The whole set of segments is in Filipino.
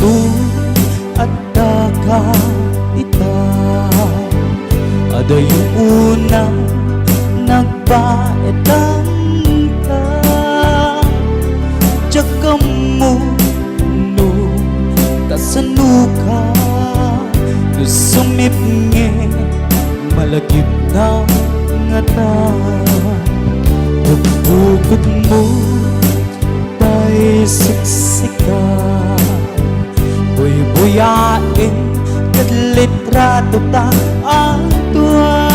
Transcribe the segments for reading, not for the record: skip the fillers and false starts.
dito at dagat ita. Adayo unang nagbaetan ka, tsaka mo no kasanuka sumipngi malagip na ngata. Pagpugod mo tay siksika, buy-buyain kat litrato ta ang tuwa.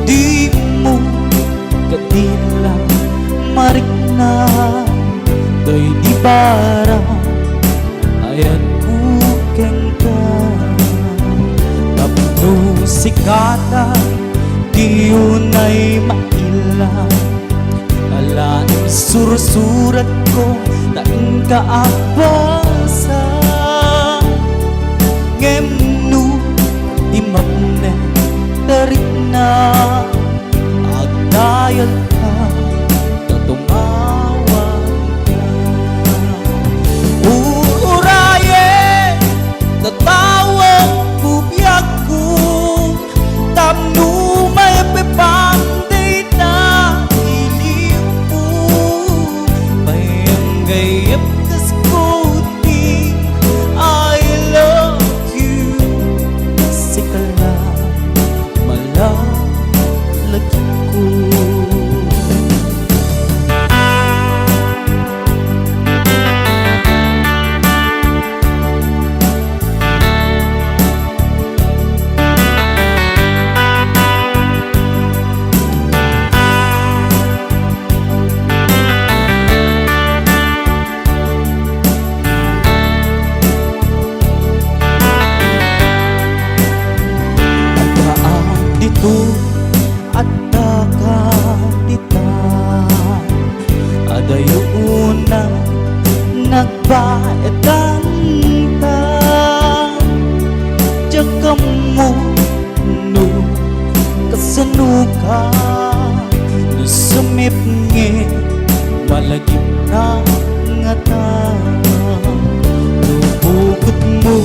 Di mo kadila marikna tay di bara ayat kukeng ka. Tapno sikata di unay mailang, alaim sursurat ko tain kaabasa. Ngemnu di mapne tarik na agdayal ka tatumawan ka. Uuraye tatawang bubyak ko, tamnu may pepande na iliw mo. Bayang gayap kas kuti I love you. Sikala malalagi ko. Dito at dagat ita. Adayo unang nagbaetan ka, tsaka mo no kasanuka sumipngi malagip na ngata. Lubukot mo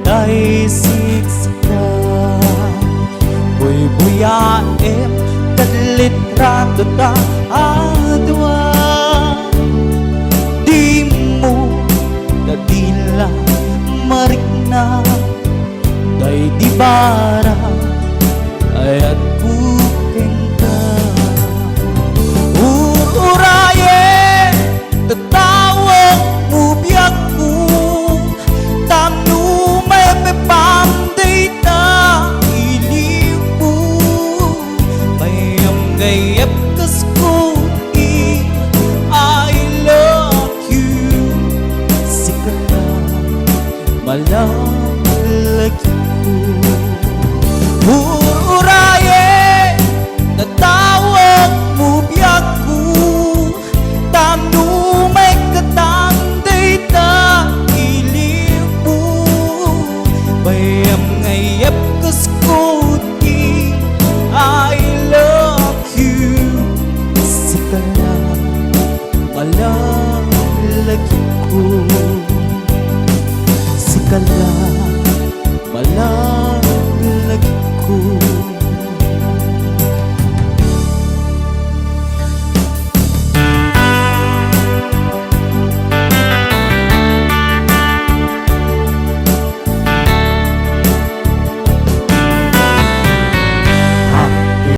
tay siksika, buy-buyain kat litrato ta adwa. Di mo kadila marikna day di bara ayat kukeng ka. Uuraye tatawang bubyak ko, tamnu may pepamday ta iliw mo. Bayang gayap kas kuti I love you. Sikala malalagi ko. Uuraye tatawag bubyak ko, tamnu may katanday ta iliw mo. Bayang ngayap kas kuti I love you. Sikala malalagi ko. Sikala malalagi